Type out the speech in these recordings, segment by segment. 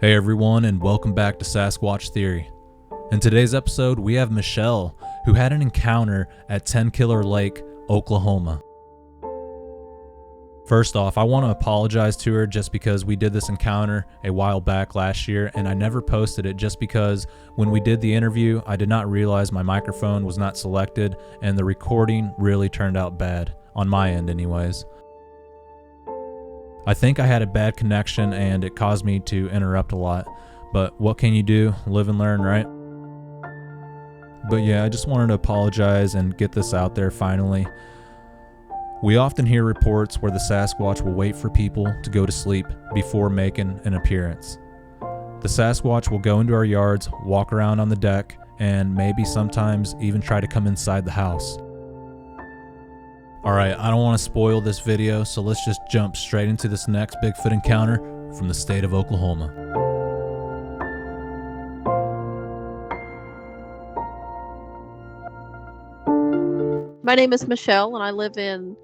Hey everyone, and welcome back to Sasquatch Theory. In today's episode, we have Michelle, who had an encounter at Tenkiller Lake, Oklahoma. First off, I want to apologize to her just because we did this encounter a while back last year, and I never posted it just because when we did the interview, I did not realize my microphone was not selected, and the recording really turned out bad, on my end anyways. I think I had a bad connection and it caused me to interrupt a lot, but what can you do? Live and learn, right? But yeah, I just wanted to apologize and get this out there finally. We often hear reports where the Sasquatch will wait for people to go to sleep before making an appearance. The Sasquatch will go into our yards, walk around on the deck, and maybe sometimes even try to come inside the house. Alright, I don't want to spoil this video, so let's just jump straight into this next Bigfoot encounter from the state of Oklahoma. My name is Michelle, and I live in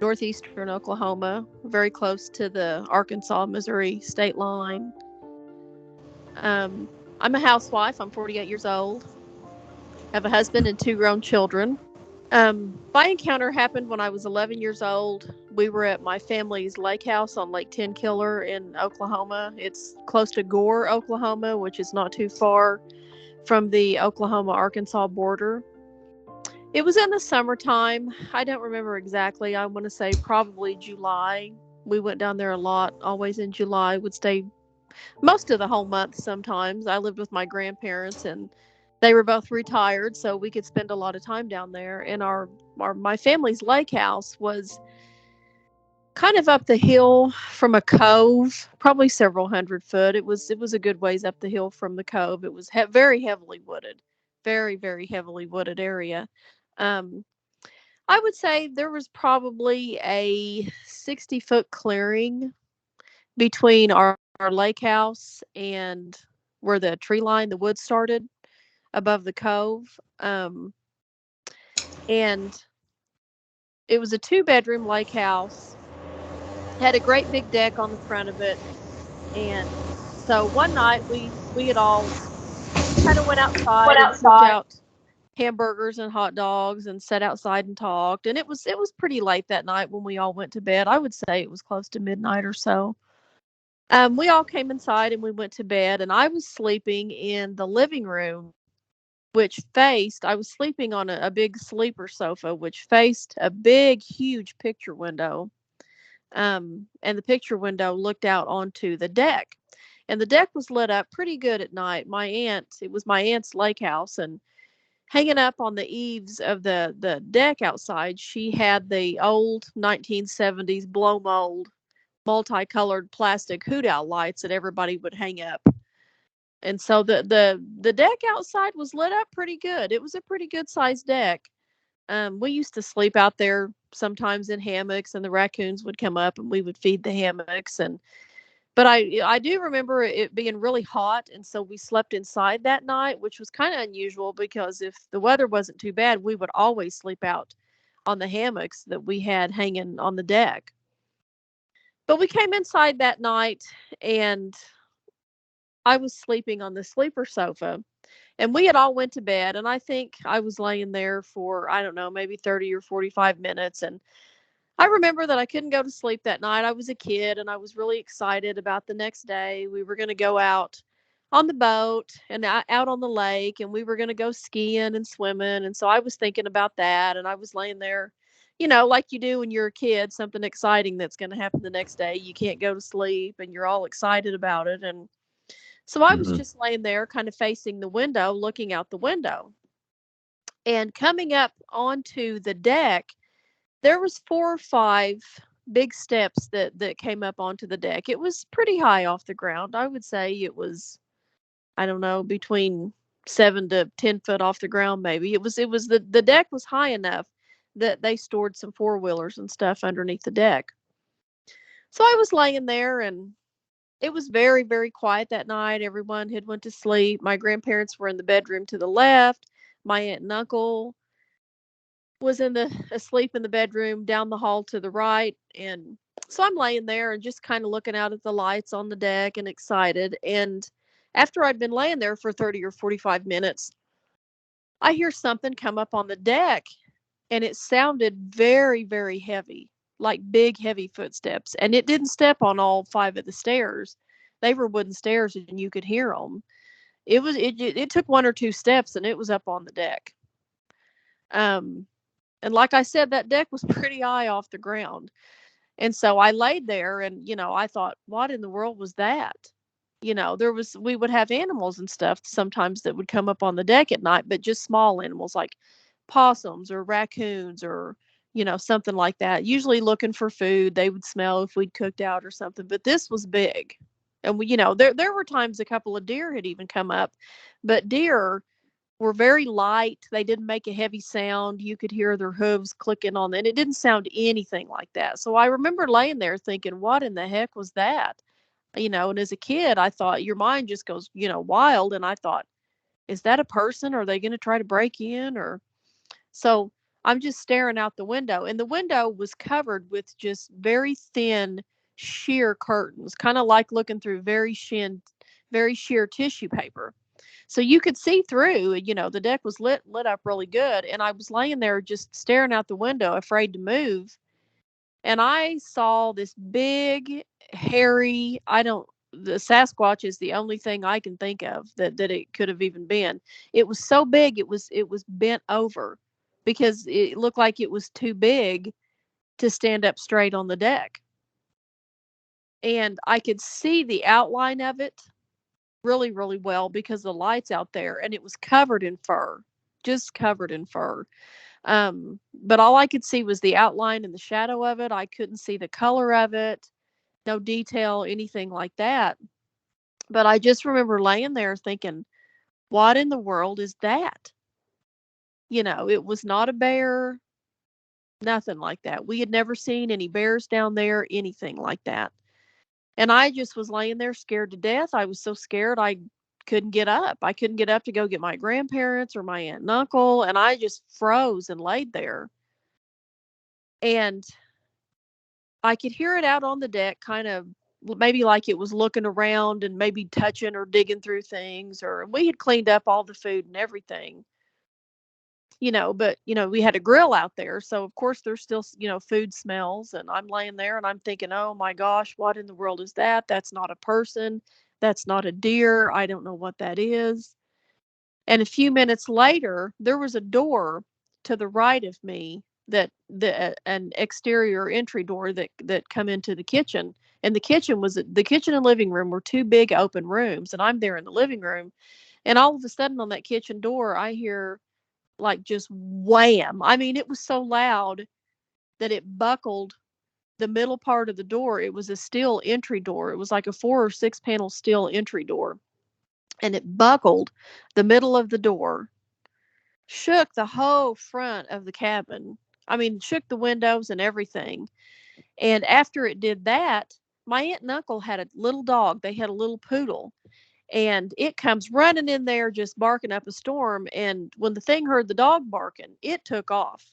northeastern Oklahoma, very close to the Arkansas-Missouri state line. I'm a housewife. I'm 48 years old. I have a husband and 2 grown children. My encounter happened when I was 11 years old. We were at my family's lake house on Lake Tenkiller in Oklahoma. It's close to Gore, Oklahoma, which is not too far from the Oklahoma-Arkansas border. It was in the summertime. I don't remember exactly. I want to say probably July. We went down there a lot, always in July. Would stay most of the whole month sometimes. I lived with my grandparents, and they were both retired, so we could spend a lot of time down there. And my family's lake house was kind of up the hill from a cove, probably several hundred foot. It was a good ways up the hill from the cove. It was very heavily wooded, very, very heavily wooded area. I would say there was probably a 60-foot clearing between our lake house and where the tree line, the wood started above the cove. And it was a 2-bedroom lake house, had a great big deck on the front of it. And so one night we had all kind of went outside and cooked out hamburgers and hot dogs and sat outside and talked. And it was pretty late that night when we all went to bed. I would say it was close to midnight or so. We all came inside and we went to bed, and I was sleeping in the living room, I was sleeping on a big sleeper sofa, which faced a big, huge picture window. And the picture window looked out onto the deck. And the deck was lit up pretty good at night. It was my aunt's lake house, and hanging up on the eaves of the deck outside, she had the old 1970s blow mold, multicolored plastic hoot owl lights that everybody would hang up. And so the deck outside was lit up pretty good. It was a pretty good sized deck. We used to sleep out there sometimes in hammocks, and the raccoons would come up and we would feed the hammocks. But I do remember it being really hot, and so we slept inside that night, which was kind of unusual because if the weather wasn't too bad, we would always sleep out on the hammocks that we had hanging on the deck. But we came inside that night, and I was sleeping on the sleeper sofa, and we had all went to bed, and I think I was laying there for, I don't know, maybe 30 or 45 minutes. And I remember that I couldn't go to sleep that night. I was a kid, and I was really excited about the next day. We were going to go out on the boat and out on the lake, and we were going to go skiing and swimming. And so I was thinking about that, and I was laying there, like you do when you're a kid, something exciting that's going to happen the next day. You can't go to sleep, and you're all excited about it. And so I was just laying there kind of facing the window, looking out the window. And coming up onto the deck, there was 4 or 5 big steps that came up onto the deck. It was pretty high off the ground. I would say it was, I don't know, between 7 to 10 foot off the ground, maybe. The deck was high enough that they stored some 4-wheelers and stuff underneath the deck. So I was laying there, and it was very, very quiet that night. Everyone had went to sleep. My grandparents were in the bedroom to the left. My aunt and uncle was asleep in the bedroom down the hall to the right. And so I'm laying there and just kind of looking out at the lights on the deck and excited. And after I'd been laying there for 30 or 45 minutes, I hear something come up on the deck, and it sounded very, very heavy, like big, heavy footsteps. And it didn't step on all 5 of the stairs. They were wooden stairs, and you could hear them. It took 1 or 2 steps, and it was up on the deck. Um, and like I said, that deck was pretty high off the ground. And so I laid there, and, I thought, what in the world was that? We would have animals and stuff sometimes that would come up on the deck at night, but just small animals like possums or raccoons or, something like that. Usually looking for food. They would smell if we'd cooked out or something, but this was big. And there were times a couple of deer had even come up, but deer were very light. They didn't make a heavy sound. You could hear their hooves clicking on, and it didn't sound anything like that. So I remember laying there thinking, what in the heck was that? And as a kid, I thought your mind just goes, wild. And I thought, is that a person? Are they going to try to break in? Or so I'm just staring out the window, and the window was covered with just very thin, sheer curtains, kind of like looking through very sheer tissue paper. So you could see through, the deck was lit up really good. And I was laying there just staring out the window, afraid to move. And I saw this big, hairy, the Sasquatch is the only thing I can think of that it could have even been. It was so big, it was bent over because it looked like it was too big to stand up straight on the deck. And I could see the outline of it really, really well because the lights out there, and it was covered in fur, just covered in fur. But all I could see was the outline and the shadow of it. I couldn't see the color of it, no detail, anything like that. But I just remember laying there thinking, what in the world is that? It was not a bear, nothing like that. We had never seen any bears down there, anything like that. And I just was laying there scared to death. I was so scared I couldn't get up. I couldn't get up to go get my grandparents or my aunt and uncle. And I just froze and laid there. And I could hear it out on the deck, kind of maybe like it was looking around and maybe touching or digging through things. Or we had cleaned up all the food and everything. But we had a grill out there, so of course there's still food smells. And I'm laying there and I'm thinking, oh my gosh, what in the world is that? That's not a person, that's not a deer, I don't know what that is. And a few minutes later, there was a door to the right of me, an exterior entry door that come into the kitchen. And the kitchen and living room were 2 big open rooms, and I'm there in the living room. And all of a sudden on that kitchen door, I hear like just wham. I mean, it was so loud that it buckled the middle part of the door. It was a steel entry door. It was like a 4 or 6 panel steel entry door. And it buckled the middle of the door, shook the whole front of the cabin. I mean, shook the windows and everything. And after it did that, my aunt and uncle had a little dog. They had a little poodle. And it comes running in there just barking up a storm. And when the thing heard the dog barking, it took off.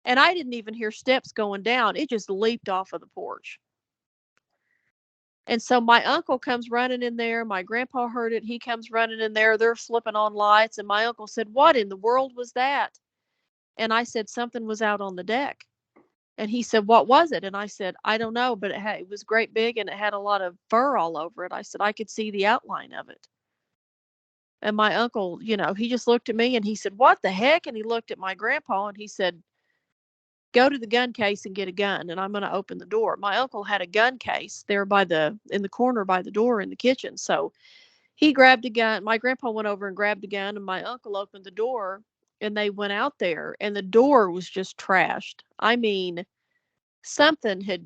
And I didn't even hear steps going down. It just leaped off of the porch. And so my uncle comes running in there. My grandpa heard it. He comes running in there. They're flipping on lights. And my uncle said, what in the world was that? And I said, something was out on the deck. And he said, what was it? And I said, I don't know, but it was great big and it had a lot of fur all over it. I said, I could see the outline of it. And my uncle, he just looked at me and he said, what the heck? And he looked at my grandpa and he said, go to the gun case and get a gun, and I'm going to open the door. My uncle had a gun case there in the corner by the door in the kitchen. So he grabbed a gun. My grandpa went over and grabbed a gun, and my uncle opened the door, and they went out there, and the door was just trashed. I mean, something had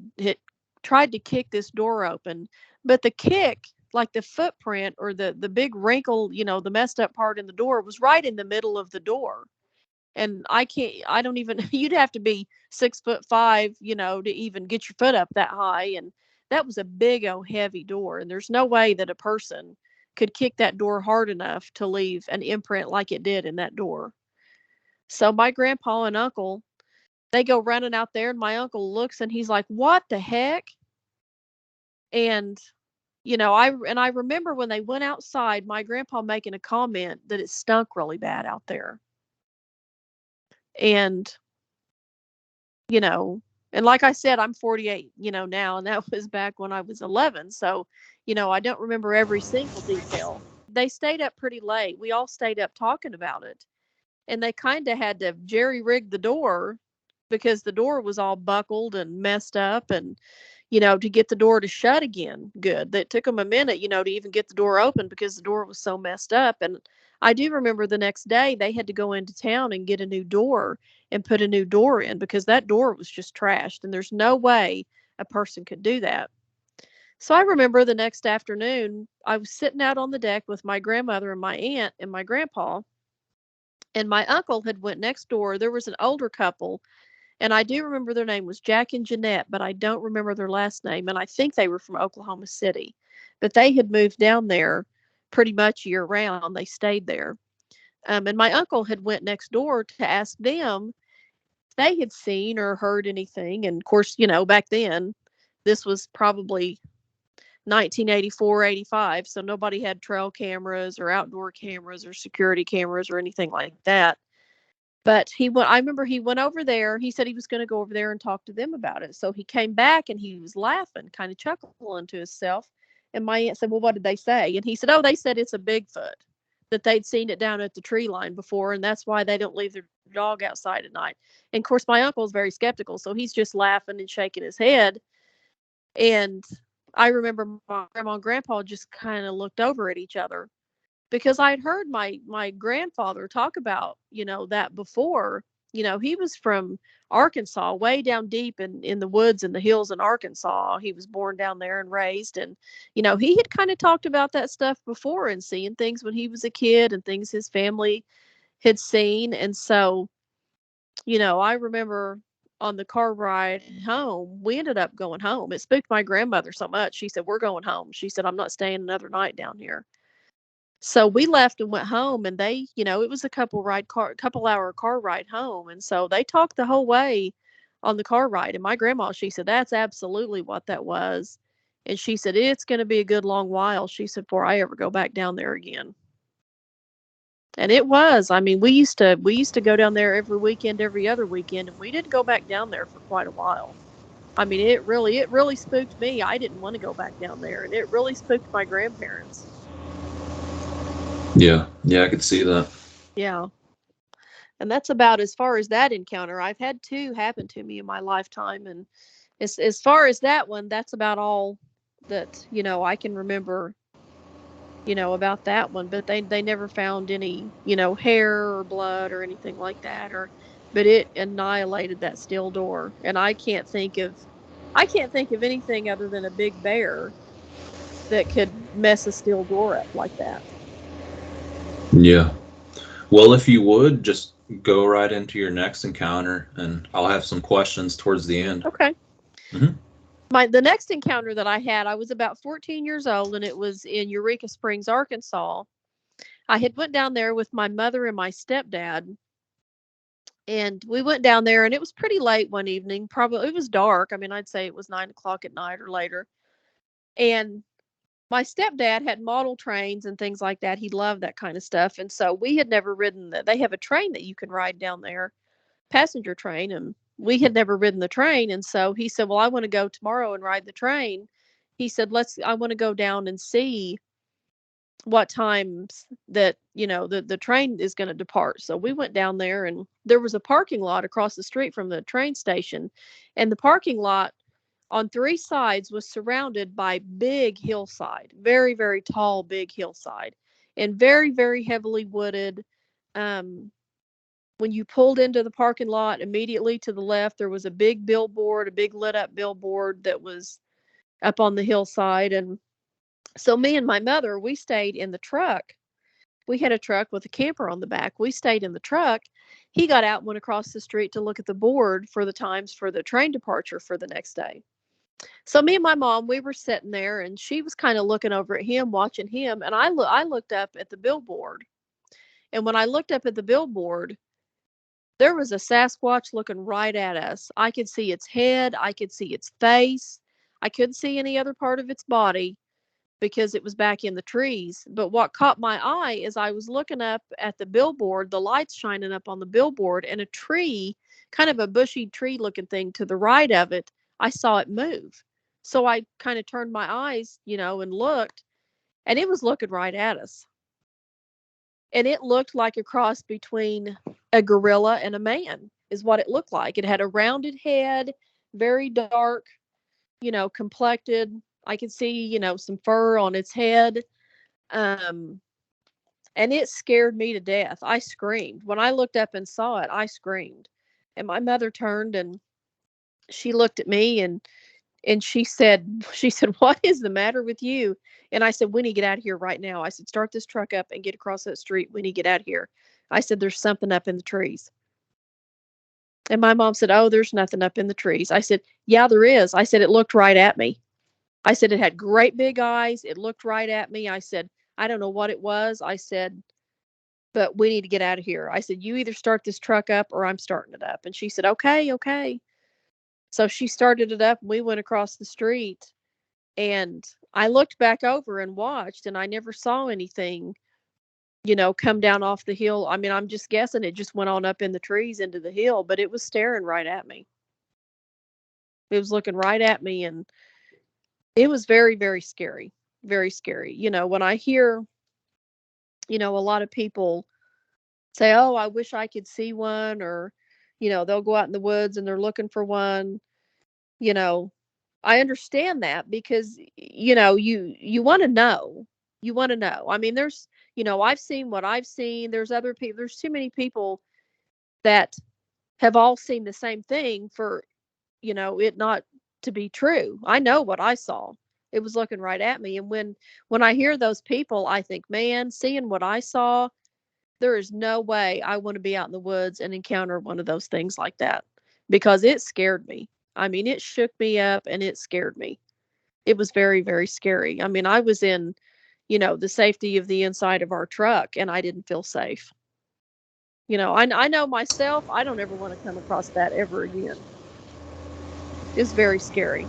tried to kick this door open, but the kick, like the footprint or the big wrinkle, the messed up part in the door was right in the middle of the door. And I don't even, you'd have to be 6'5", to even get your foot up that high. And that was a big old heavy door. And there's no way that a person could kick that door hard enough to leave an imprint like it did in that door. So my grandpa and uncle, they go running out there, and my uncle looks and he's like, "What the heck?" And I remember when they went outside, my grandpa making a comment that it stunk really bad out there. And, you know, and like I said, I'm 48, now, and that was back when I was 11. So, I don't remember every single detail. They stayed up pretty late. We all stayed up talking about it. And they kind of had to jerry rig the door because the door was all buckled and messed up, and to get the door to shut again good. That took them a minute, to even get the door open because the door was so messed up. And I do remember the next day they had to go into town and get a new door and put a new door in because that door was just trashed, and there's no way a person could do that. So I remember the next afternoon I was sitting out on the deck with my grandmother and my aunt and my grandpa, and my uncle had went next door. There was an older couple, and I do remember their name was Jack and Jeanette, but I don't remember their last name, and I think they were from Oklahoma City. But they had moved down there pretty much year round. They stayed there. And my uncle had went next door to ask them if they had seen or heard anything. And of course, back then, this was probably 1984, 85, so nobody had trail cameras or outdoor cameras or security cameras or anything like that. But I remember he went over there. He said he was going to go over there and talk to them about it. So he came back and he was laughing, kind of chuckling to himself. And my aunt said, "Well, what did they say?" And he said, "Oh, they said it's a Bigfoot, that they'd seen it down at the tree line before, and that's why they don't leave their dog outside at night." And of course, my uncle's very skeptical, so he's just laughing and shaking his head. And I remember my grandma and grandpa just kind of looked over at each other because I had heard my grandfather talk about, that before. He was from Arkansas, way down deep in the woods and the hills in Arkansas. He was born down there and raised, and he had kind of talked about that stuff before and seeing things when he was a kid and things his family had seen. And so, I remember on the car ride home, we ended up going home. It spooked my grandmother so much. She said, "We're going home." She said, "I'm not staying another night down here." So we left and went home, and they, it was a couple hour car ride home. And so they talked the whole way on the car ride. And my grandma, she said, "That's absolutely what that was." And she said, "It's going to be a good long while," she said, "before I ever go back down there again." And it was. I mean, we used to go down there every weekend, every other weekend, and we didn't go back down there for quite a while. I mean, it really spooked me. I didn't want to go back down there, and it really spooked my grandparents. Yeah, yeah, I could see that. Yeah. And that's about as far as that encounter. I've had two happen to me in my lifetime, and as far as that one, that's about all that I can remember. About that one. But they never found any hair or blood or anything like that, but it annihilated that steel door, and I can't think of anything other than a big bear that could mess a steel door up like that. Yeah. Well, if you would just go right into your next encounter, and I'll have some questions towards the end. Okay. Hmm. The next encounter that I had, I was about 14 years old, and it was in Eureka Springs, Arkansas. I had went down there with my mother and my stepdad, and we went down there, and it was pretty late one evening. Probably it was dark. I mean, I'd say it was 9 o'clock at night or later. And my stepdad had model trains and things like that. He loved that kind of stuff, and so we had never ridden that. They have a train that you can ride down there, passenger train, and we had never ridden the train. And so he said, "Well, I want to go tomorrow and ride the train." He said, I want to go down and see what times that, the train is going to depart." So we went down there, and there was a parking lot across the street from the train station. And the parking lot on three sides was surrounded by big hillside, very, very tall, big hillside, and very, very heavily wooded. Um, when you pulled into the parking lot, immediately to the left, there was a big billboard, a big lit up billboard that was up on the hillside. And so me and my mother, we stayed in the truck. We had a truck with a camper on the back. We stayed in the truck. He got out and went across the street to look at the board for the times for the train departure for the next day. So me and my mom, we were sitting there, and she was kind of looking over at him, watching him. And I looked up at the billboard. And when I looked up at the billboard, there was a Sasquatch looking right at us. I could see its head. I could see its face. I couldn't see any other part of its body because it was back in the trees. But what caught my eye is I was looking up at the billboard, the lights shining up on the billboard, and a tree, kind of a bushy tree looking thing to the right of it, I saw it move. So I kind of turned my eyes, and looked, and it was looking right at us. And it looked like a cross between a gorilla and a man, is what it looked like. It had a rounded head, very dark, complected. I could see, some fur on its head. And it scared me to death. I screamed. When I looked up and saw it, I screamed. And my mother turned and she looked at me and she said, "What is the matter with you?" And I said, "We need to get out of here right now." I said, "Start this truck up and get across that street. We need to get out of here." I said, "There's something up in the trees." And my mom said, "Oh, there's nothing up in the trees." I said, "Yeah, there is." I said, "It looked right at me." I said, "It had great big eyes. It looked right at me." I said, "I don't know what it was." I said, "But we need to get out of here." I said, "You either start this truck up or I'm starting it up." And she said, "Okay, okay." So she started it up and we went across the street. And I looked back over and watched, and I never saw anything, come down off the hill. I mean, I'm just guessing it just went on up in the trees into the hill, but it was staring right at me. It was looking right at me, and it was very, very scary. Very scary. When I hear, a lot of people say, "Oh, I wish I could see one," or, they'll go out in the woods and they're looking for one, you know, I understand that because, you want to know. You want to know. I mean, I've seen what I've seen. There's other people. There's too many people that have all seen the same thing for, it not to be true. I know what I saw. It was looking right at me. And when I hear those people, I think, man, seeing what I saw, there is no way I want to be out in the woods and encounter one of those things like that because it scared me. I mean, it shook me up and it scared me. It was very, very scary. I mean, I was in, the safety of the inside of our truck and I didn't feel safe. I know myself, I don't ever want to come across that ever again. It's very scary.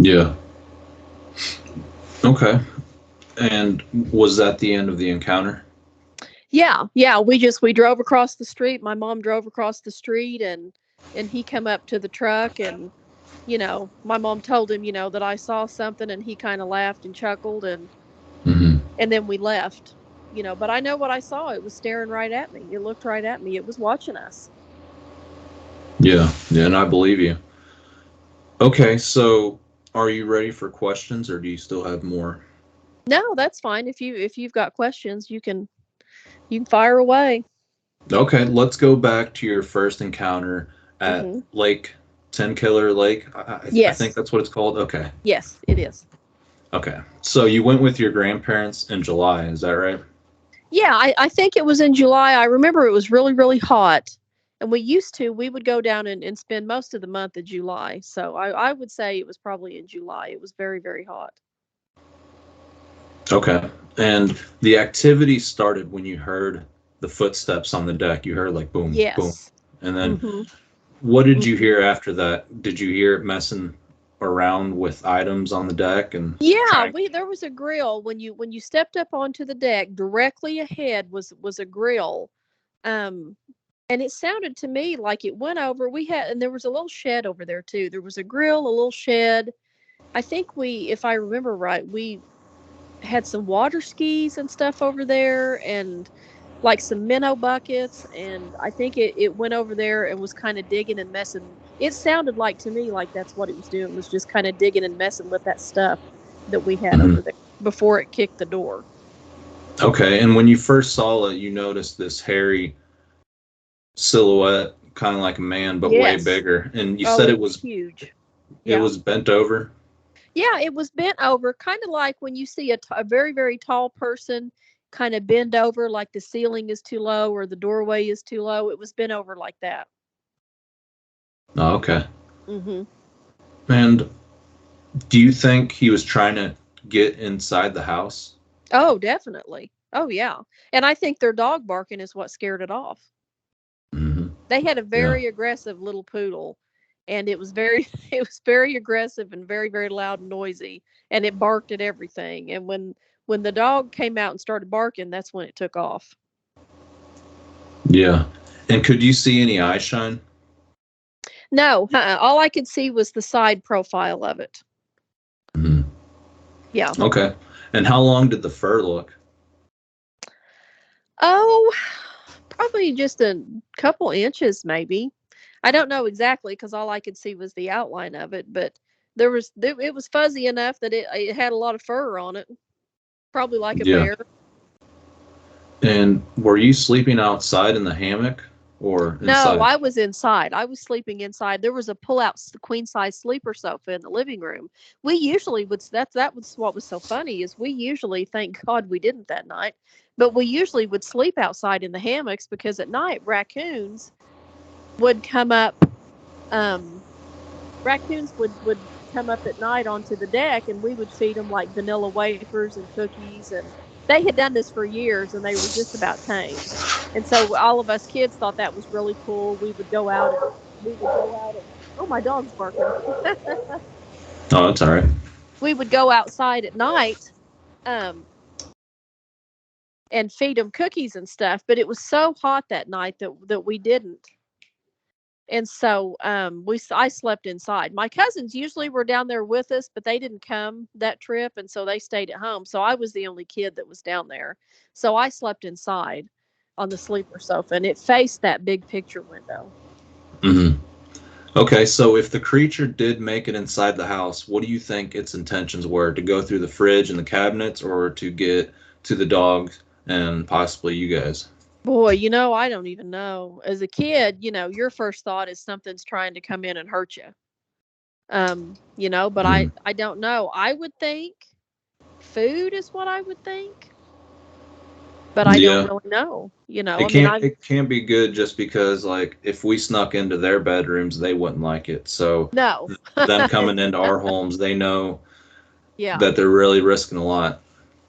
Yeah. Okay. And was that the end of the encounter? Yeah. Yeah. We drove across the street. My mom drove across the street and he come up to the truck and, my mom told him, that I saw something and he kind of laughed and chuckled Mm-hmm. and then we left, but I know what I saw. It was staring right at me. It looked right at me. It was watching us. Yeah. Yeah. And I believe you. Okay. So are you ready for questions or do you still have more? No, that's fine. If you've got questions, you can fire away. Okay. Let's go back to your first encounter at Hmm. Lake Tenkiller Lake. I think Yes. that's what it's called. Okay. Yes, it is. Okay. So you went with your grandparents in July. Is that right? Yeah, I think it was in July. I remember it was really, really hot. And we would go down and spend most of the month of July. So I would say it was probably in July. It was very, very hot. Okay. And the activity started when you heard the footsteps on the deck. You heard like boom, boom. Yes. And then Hmm. what did you Hmm. hear after that? Did you hear it messing around with items on the deck and Yeah, trying? there was a grill when you stepped up onto the deck. Directly ahead was a grill. Um, and it sounded to me like it went over. And there was a little shed over there too. There was a grill, a little shed. I think if I remember right, we had some water skis and stuff over there and like some minnow buckets. And I think it went over there and was kind of digging and messing. It sounded like to me like that's what it was doing, was just kind of digging and messing with that stuff that we had Mhm. over there before it kicked the door. Okay. And when you first saw it, you noticed this hairy silhouette, kind of like a man, but way Yes. bigger. And you Oh, said it was huge. it Yeah. was bent over. Yeah, it was bent over, kind of like when you see a very, very tall person kind of bend over, like the ceiling is too low or the doorway is too low. It was bent over like that. Oh, okay. Hmm. And do you think he was trying to get inside the house? Oh, definitely. Oh, yeah. And I think their dog barking is what scared it off. They had a very aggressive little poodle, and it was very aggressive and very, very loud and noisy, and it barked at everything. And when the dog came out and started barking, that's when it took off. Yeah. And could you see any eye shine? No, all I could see was the side profile of it. Mm-hmm. Yeah. Okay. And how long did the fur look? Oh, probably just a couple inches, maybe. I don't know exactly because all I could see was the outline of it, but it was fuzzy enough that it had a lot of fur on it, probably like a bear. And were you sleeping outside in the hammock or inside? No, I was inside. I was sleeping inside. There was a pull-out queen size sleeper sofa in the living room. We usually would. That was what was so funny is we usually, thank God we didn't that night, but we usually would sleep outside in the hammocks because at night raccoons would come up. Raccoons would come up at night onto the deck, and we would feed them like vanilla wafers and cookies, and they had done this for years, and they were just about tame. And so all of us kids thought that was really cool. We would go out and oh, my dog's barking. Oh, that's all right. We would go outside at night and feed them cookies and stuff, but it was so hot that night that we didn't. And so I slept inside. My cousins usually were down there with us, but they didn't come that trip, and so they stayed at home. So I was the only kid that was down there. So I slept inside on the sleeper sofa, and it faced that big picture window. Mm-hmm. Okay, so if the creature did make it inside the house, what do you think its intentions were? To go through the fridge and the cabinets, or to get to the dogs and possibly you guys? Boy, I don't even know. As a kid, your first thought is something's trying to come in and hurt you. But I don't know. I would think food is what I would think. But I don't really know. It can't be good just because, like, if we snuck into their bedrooms, they wouldn't like it. So no, them coming into our homes, they know that they're really risking a lot.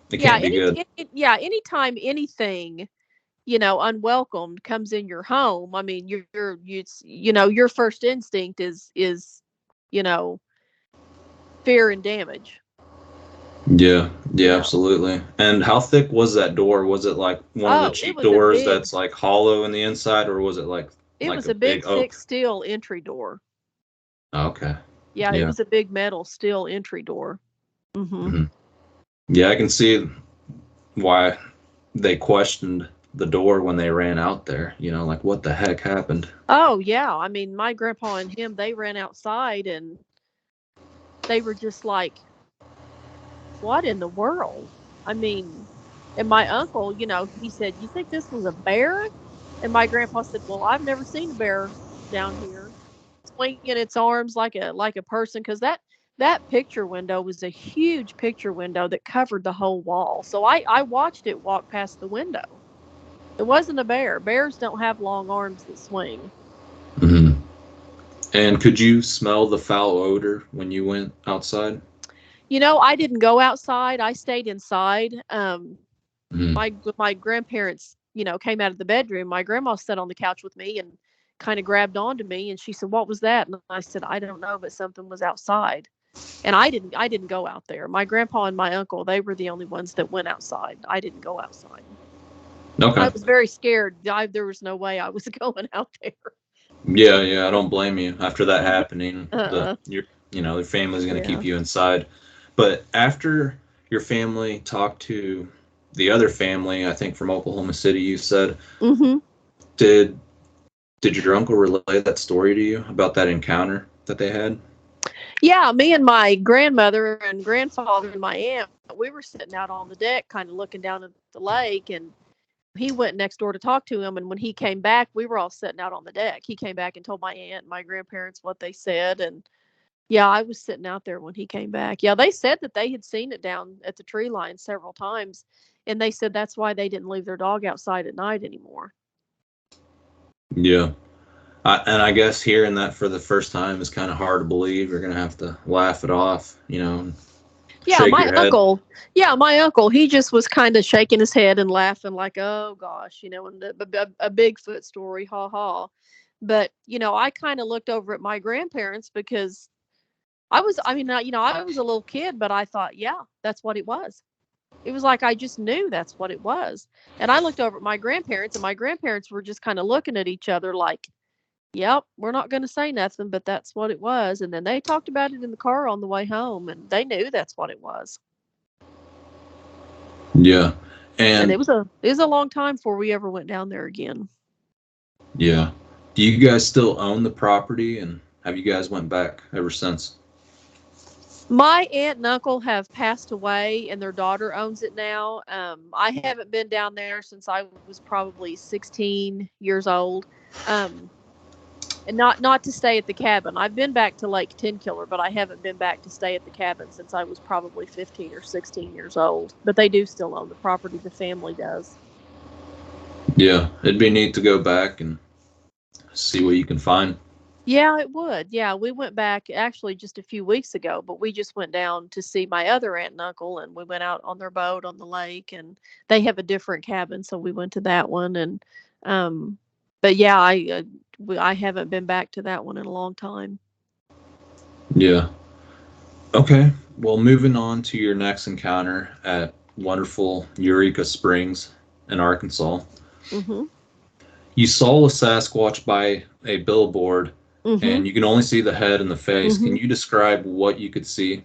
It can't be good. Anytime anything, unwelcomed comes in your home, I mean, your first instinct is fear and damage. Yeah, absolutely. And how thick was that door? Was it like one of the cheap doors that's like hollow in the inside, or was it like it was a big thick steel entry door? Okay. Yeah, it was a big metal steel entry door. Mm-hmm. Yeah, I can see why they questioned the door when they ran out there. Like, what the heck happened? Oh yeah, I mean, my grandpa and him, they ran outside and they were just like, what in the world? I mean, and my uncle, he said, you think this was a bear? And my grandpa said, well, I've never seen a bear down here swinging its arms like a person, because that picture window was a huge picture window that covered the whole wall. So I watched it walk past the window. It wasn't a bear. Bears don't have long arms that swing. Mm-hmm. And could you smell the foul odor when you went outside? I didn't go outside. I stayed inside. My grandparents, came out of the bedroom. My grandma sat on the couch with me and kind of grabbed onto me, and she said, what was that? And I said, I don't know, but something was outside. And I didn't go out there. My grandpa and my uncle, they were the only ones that went outside. I didn't go outside. Okay. I was very scared. There was no way I was going out there. Yeah, I don't blame you. After that happening, your family's going to keep you inside. But after your family talked to the other family, I think from Oklahoma City, you said, did your uncle relay that story to you about that encounter that they had? Yeah, me and my grandmother and grandfather and my aunt, we were sitting out on the deck kind of looking down at the lake, and he went next door to talk to him. And when he came back, we were all sitting out on the deck. He came back and told my aunt and my grandparents what they said. And yeah, I was sitting out there when he came back. Yeah, they said that they had seen it down at the tree line several times. And they said that's why they didn't leave their dog outside at night anymore. Yeah. And I guess hearing that for the first time is kind of hard to believe. You're going to have to laugh it off, Yeah, my uncle, he just was kind of shaking his head and laughing like, oh gosh, and a Bigfoot story, ha ha. But, I kind of looked over at my grandparents because I was a little kid, but I thought, yeah, that's what it was. It was like I just knew that's what it was. And I looked over at my grandparents, and my grandparents were just kind of looking at each other like, yep, we're not going to say nothing, but that's what it was. And then they talked about it in the car on the way home, and they knew that's what it was. Yeah. And it was a long time before we ever went down there again. Yeah. Do you guys still own the property, and have you guys went back ever since? My aunt and uncle have passed away, and their daughter owns it now. I haven't been down there since I was probably 16 years old. And not to stay at the cabin. I've been back to Lake Tenkiller, but I haven't been back to stay at the cabin since I was probably 15 or 16 years old. But they do still own the property. The family does. Yeah, it'd be neat to go back and see what you can find. Yeah, it would. Yeah, we went back actually just a few weeks ago, but we just went down to see my other aunt and uncle, and we went out on their boat on the lake, and they have a different cabin, so we went to that one. And but yeah, I haven't been back to that one in a long time. Yeah. Okay. Well, moving on to your next encounter at wonderful Eureka Springs in Arkansas. Mm-hmm. You saw a Sasquatch by a billboard, Mm-hmm. and you can only see the head and the face. Mm-hmm. Can you describe what you could see?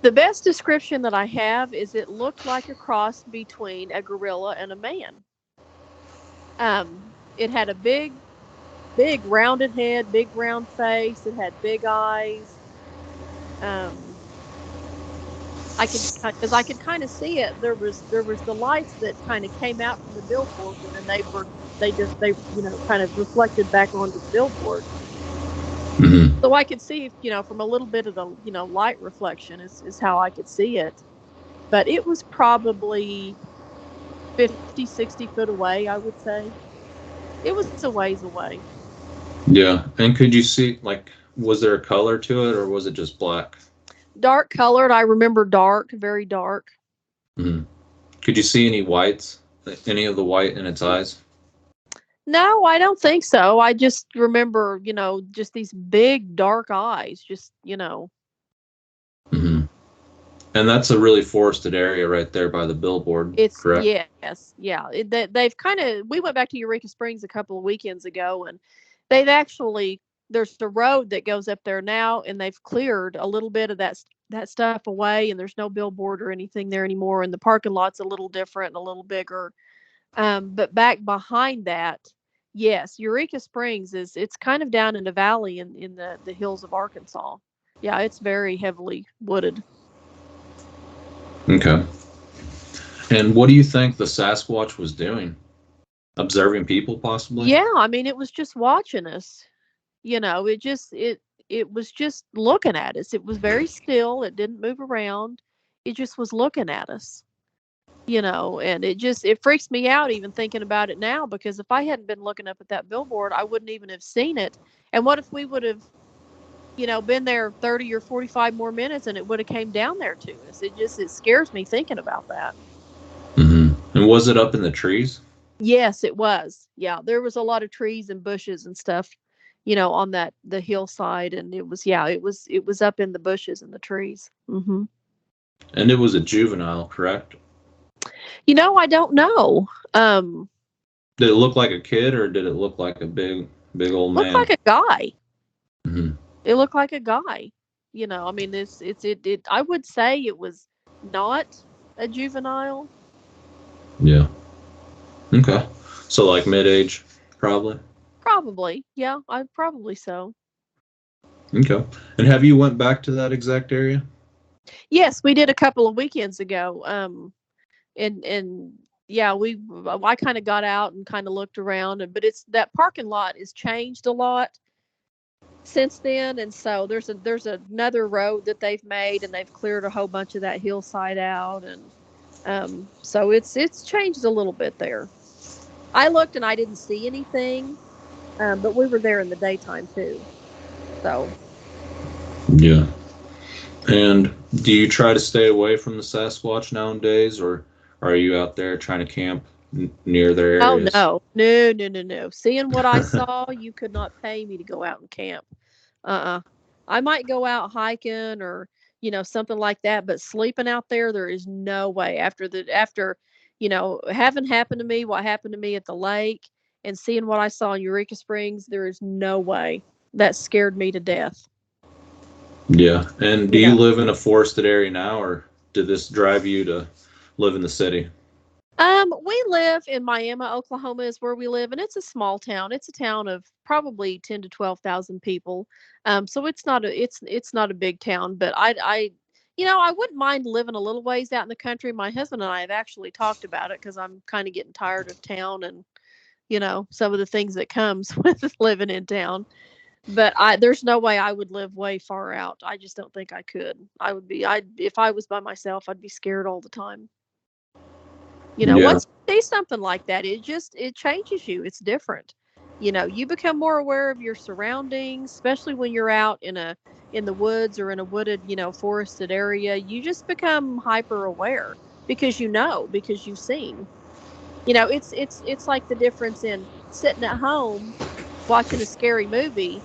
The best description that I have is it looked like a cross between a gorilla and a man. It had a big rounded head, big round face. It had big eyes. I could kind of see it. There was the lights that kind of came out from the billboard, and they kind of reflected back onto the billboard. Mm-hmm. So I could see, from a little bit of the, light reflection is how I could see it. But it was probably 50, 60 foot away, I would say. It was a ways away. Yeah. And could you see, was there a color to it, or was it just black? Dark colored. I remember dark, very dark. Mm-hmm. Could you see any whites, any of the white in its eyes? No, I don't think so. I just remember, just these big dark eyes, just. Mm-hmm. And that's a really forested area right there by the billboard. It's correct? Yes, yeah. They've we went back to Eureka Springs a couple of weekends ago, and they've actually, there's the road that goes up there now, and they've cleared a little bit of that stuff away, and there's no billboard or anything there anymore, and the parking lot's a little different and a little bigger. But back behind that, yes, Eureka Springs it's kind of down in a valley in the hills of Arkansas. Yeah, it's very heavily wooded. Okay. And what do you think the Sasquatch was doing? Observing people, possibly? Yeah, I mean, it was just watching us. It was just looking at us. It was very still. It didn't move around. It just was looking at us. And it freaks me out even thinking about it now, because if I hadn't been looking up at that billboard, I wouldn't even have seen it. And what if we would have, been there 30 or 45 more minutes and it would have came down there to us? It scares me thinking about that. Mm-hmm. And was it up in the trees? Yes, it was. Yeah, there was a lot of trees and bushes and stuff, on the hillside, and it was up in the bushes and the trees. Mm-hmm. And it was a juvenile, correct? I don't know. Did it look like a kid, or did it look like a big old man? Looked like a guy. Mm-hmm. It looked like a guy. I mean, I would say it was not a juvenile. Yeah. Okay. So like mid-age, probably? Probably. Yeah, probably so. Okay. And have you went back to that exact area? Yes, we did a couple of weekends ago. And yeah, I kind of got out and kind of looked around, but that parking lot is changed a lot since then, and so there's another road that they've made, and they've cleared a whole bunch of that hillside out, and so it's changed a little bit there. I looked and I didn't see anything, but we were there in the daytime too. So yeah. And do you try to stay away from the Sasquatch nowadays, or are you out there trying to camp near their Oh areas? no. Seeing what I saw, you could not pay me to go out and camp. Uh-uh. I might go out hiking or, something like that, but sleeping out there is no way. After, having happened to me, what happened to me at the lake and seeing what I saw in Eureka Springs, there is no way. That scared me to death. Yeah. And do You you know. live in a forested area now, or did this drive you to live in the city? We live in Miami, Oklahoma is where we live, and it's a small town. It's a town of probably 10 to 12,000 people. So it's not a big town, but I wouldn't mind living a little ways out in the country. My husband and I have actually talked about it because I'm kind of getting tired of town and, some of the things that comes with living in town. But there's no way I would live way far out. I just don't think I could. If I was by myself, I'd be scared all the time. Yeah. Once you see something like that, it changes you. It's different. You become more aware of your surroundings, especially when you're out in the woods or in a wooded, forested area. You just become hyper aware because you've seen. It's like the difference in sitting at home watching a scary movie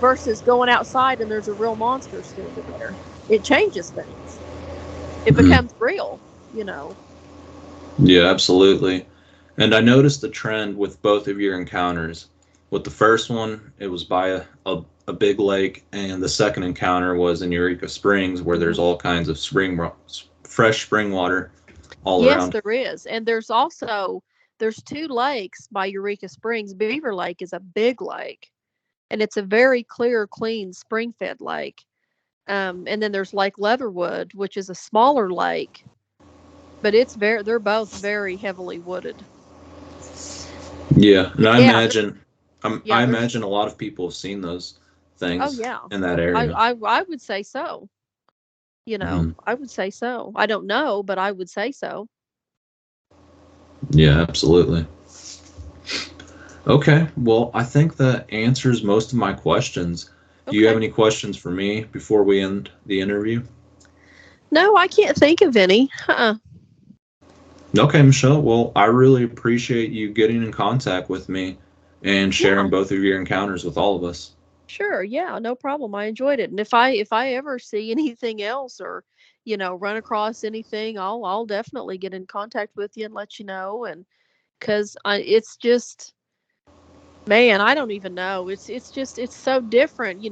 versus going outside and there's a real monster standing there. It changes things. It Mhm. becomes real. Yeah, absolutely. And I noticed the trend with both of your encounters. With the first one, it was by a big lake, and the second encounter was in Eureka Springs, where there's Mhm. all kinds of fresh spring water all Yes, around. there is. And there's two lakes by Eureka Springs. Beaver Lake is a big lake, and it's a very clear, clean, spring-fed lake. And then there's Lake Leatherwood, which is a smaller lake, but they're both very heavily wooded. Yeah, and Yeah, I yeah, there's imagine a lot of people have seen those oh things yeah. in that I area. I I would say so. Mhm. I would say so. I don't know, but I would say so. Yeah, absolutely. Okay, well, I think that answers most of my questions. Do you have Okay. any questions for me before we end the interview? No, I can't think of any. Okay, Michelle. Well, I really appreciate you getting in contact with me and Yeah. sharing both of your encounters with all of us. Sure, yeah, no problem. I enjoyed it. And if I ever see anything else or, run across anything, I'll definitely get in contact with you and let you know. And cuz it's just man, I don't even know. It's so different,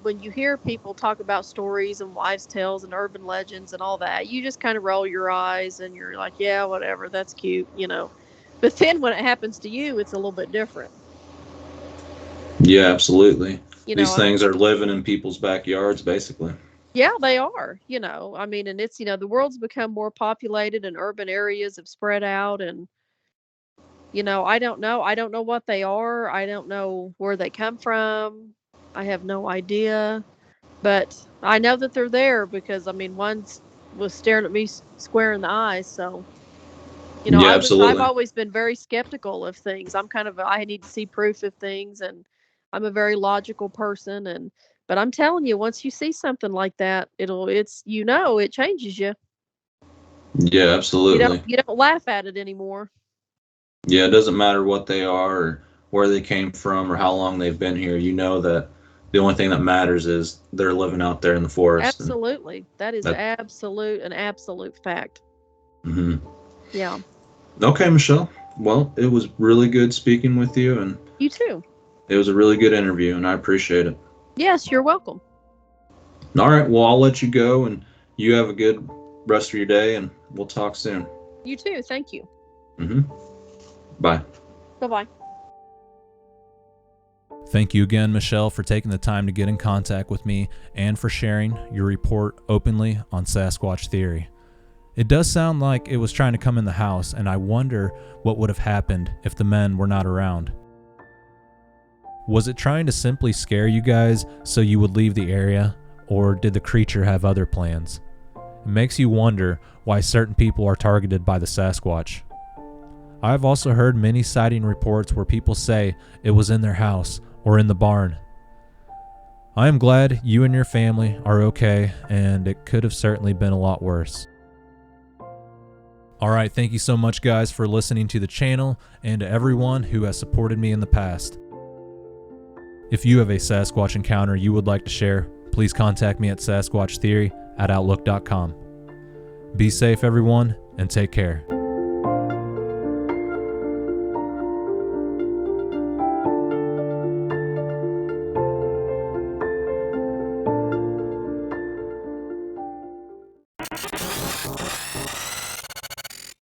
when you hear people talk about stories and wives' tales and urban legends and all that. You just kind of roll your eyes and you're like, yeah, whatever, that's cute. But then when it happens to you, it's a little bit different. Yeah, absolutely. These I mean, things are living in people's backyards, basically. yeah, they are, I mean, and it's, the world's become more populated and urban areas have spread out and, I don't know. I don't know what they are. I don't know where they come from. I have no idea, but I know that they're there because I mean, was staring at me square in the eyes. So, Yeah, I've absolutely. always been very skeptical of things. I need to see proof of things and I'm a very logical person but I'm telling you, once you see something like that, it changes you. Yeah, absolutely. You don't laugh at it anymore. Yeah, it doesn't matter what they are or where they came from or how long they've been here. You know that the only thing that matters is they're living out there in the forest, and Absolutely. That is that. an absolute fact. Mhm. Yeah. Okay, Michelle. Well, it was really good speaking with you, and You too. it was a really good interview, and I appreciate it. Yes, you're welcome. All right, well, I'll let you go, and you have a good rest of your day, and we'll talk soon. You too. Thank you. hmm Bye. Bye-bye. Thank you again, Michelle, for taking the time to get in contact with me and for sharing your report openly on Sasquatch theory. It does sound like it was trying to come in the house, and I wonder what would have happened if the men were not around. Was it trying to simply scare you guys so you would leave the area, or did the creature have other plans? It makes you wonder why certain people are targeted by the Sasquatch. I've also heard many sighting reports where people say it was in their house or in the barn. I am glad you and your family are okay, and it could have certainly been a lot worse. All right, thank you so much, guys, for listening to the channel and to everyone who has supported me in the past. If you have a Sasquatch encounter you would like to share, please contact me at sasquatchtheory@outlook.com. Be safe, everyone, and take care. You